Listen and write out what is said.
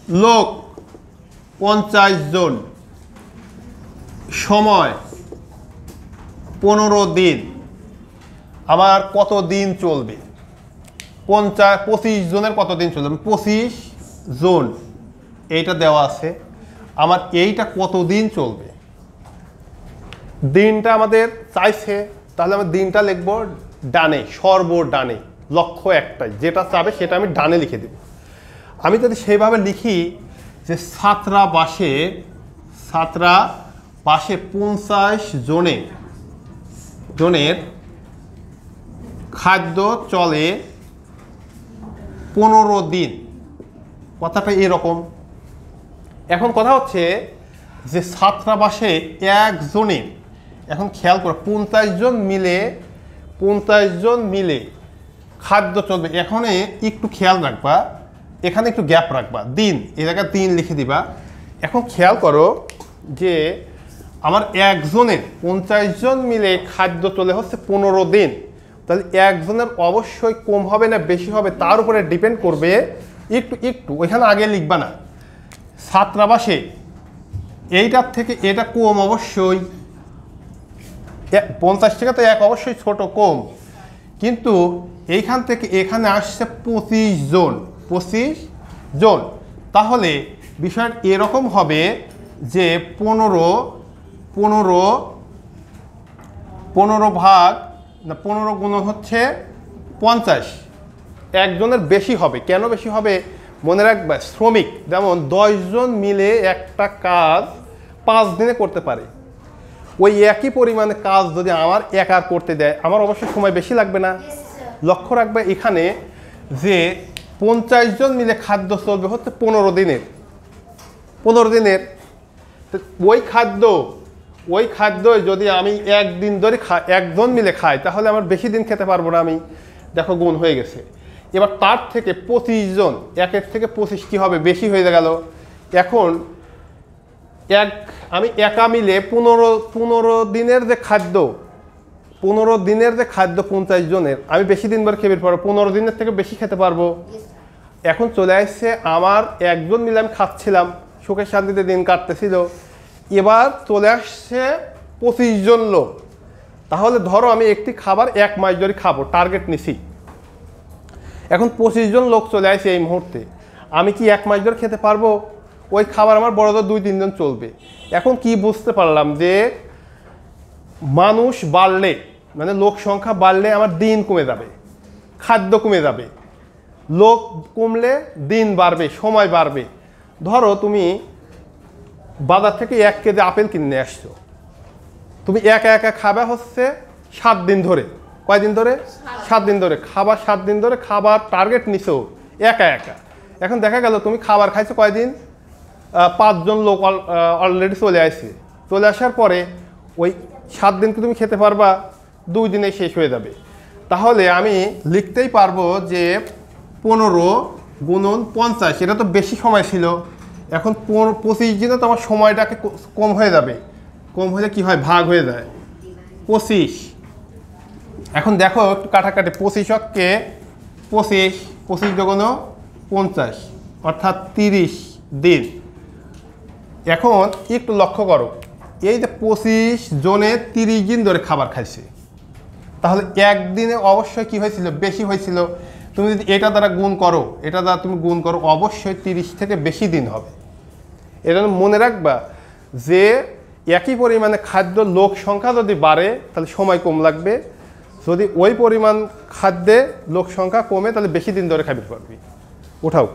লোক 50 জন, সময় 15 দিন, আমার কত দিন চলবে? 25 জনের কত দিন চলবে? 25 জন এইটা দেওয়া আছে। আমার এইটা কত দিন চলবে? দিনটা আমাদের চাইছে, তাহলে আমি দিনটা লিখবো ডানে, সর্বডানে। লক্ষ্য একটাই, যেটা চাবে সেটা আমি ডানে লিখে দেব। আমি যদি সেইভাবে লিখি যে ছাত্রাবাসে 50 জনের খাদ্য চলে 15 দিন, কথাটা এরকম। এখন কথা হচ্ছে যে ছাত্রাবাসে একজনের, এখন খেয়াল করো 50 জন মিলে খাদ্য চলবে। এখানে একটু খেয়াল রাখবা, এখানে একটু গ্যাপ রাখবা, দিন এই জায়গায় দিন লিখে দিবা। এখন খেয়াল করো যে আমার একজনের 50 জন মিলে খাদ্য চলে হচ্ছে 15 দিন, তাহলে একজনের অবশ্যই কম হবে না বেশি হবে তার উপরে ডিপেন্ড করবে। একটু ওইখানে আগে লিখবা না, ছাত্রাবাসে এইটার থেকে এটা কম অবশ্যই, 50 থেকে তো এক অবশ্যই ছোট কম, কিন্তু এইখান থেকে এখানে আসছে 25 জন। তাহলে বিষয়টা এরকম হবে যে 15 ভাগ না 15 গুণন হচ্ছে 50, একজনের বেশি হবে। কেন বেশি হবে মনে রাখবা, শ্রমিক যেমন 10 জন মিলে একটা কাজ 5 দিনে করতে পারে, ওই একই পরিমাণে কাজ যদি আমার একার করতে দেয় আমার অবশ্যই সময় বেশি লাগবে না। লক্ষ্য রাখবে এখানে যে 50 জন মিলে খাদ্য চলবে হচ্ছে 15 দিনের। ওই খাদ্য যদি আমি একদিন ধরে একজন মিলে খাই তাহলে আমার বেশি দিন খেতে পারবো না আমি। দেখো গুণ হয়ে গেছে। এবার তার থেকে 25 জন, একের থেকে 25 কি হবে? বেশি হয়ে গেল। এখন আমি একা মিলে 15 দিনের যে খাদ্য 50 জনের আমি বেশি দিন ধরে খেতে পারবো, 15 দিনের থেকে বেশি খেতে পারবো। এখন চলে আসছে আমার একজন মিলে আমি খাচ্ছিলাম, সুখে শান্তিতে দিন কাটতেছিল। এবার চলে আসছে 25 জন লোক, তাহলে ধরো আমি একটি খাবার 1 মাস ধরে খাবো, টার্গেট নিছি। এখন 25 জন লোক চলে আসছে এই মুহূর্তে, আমি কি 1 মাস ধরে খেতে পারবো? ওই খাবার আমার বড়দের 2-3 দিন চলবে। এখন কি বুঝতে পারলাম যে মানুষ বাড়লে মানে লোক সংখ্যা বাড়লে আমার দিন কমে যাবে, খাদ্য কমে যাবে। লোক কমলে দিন বাড়বে, সময় বাড়বে। ধরো তুমি বাজার থেকে 1 কেজি আপেল কিনে আসছো, তুমি একা খাবে হচ্ছে 7 দিন ধরে। কয়দিন ধরে? 7 দিন ধরে খাবার, 7 দিন ধরে খাবার টার্গেট নিছো একা। এখন দেখা গেল তুমি খাবার খাইছো কয়দিন? 5 জন লোক অলরেডি চলে আসছে। চলে আসার পরে ওই 7 দিন কি তুমি খেতে পারবা? 2 দিনে শেষ হয়ে যাবে। তাহলে আমি লিখতেই পারবো যে 15 গুণন 50, এটা তো বেশি সময় ছিল। এখন 25 দিনে তো আমার সময়টাকে কম হয়ে যাবে। কম হলে কি হয়? ভাগ হয়ে যায় 25। এখন দেখো একটু কাটাকাটি, 25কে 25 দুগুণ 50 অর্থাৎ 30 দিন। এখন একটু লক্ষ্য করো, এই যে 25 জনে 30 দিন ধরে খাবার খাইছে, তাহলে একদিনে অবশ্যই কি হয়েছিল? বেশি হয়েছিল। তুমি যদি এটা দ্বারা গুণ করো, অবশ্যই 30 থেকে বেশি দিন হবে। এটা মনে রাখবা যে একই পরিমাণে খাদ্য লোক সংখ্যা যদি বাড়ে তাহলে সময় কম লাগবে, যদি ওই পরিমাণ খাদ্যে লোক সংখ্যা কমে তাহলে বেশি দিন ধরে খাবার পারবি। উঠাও।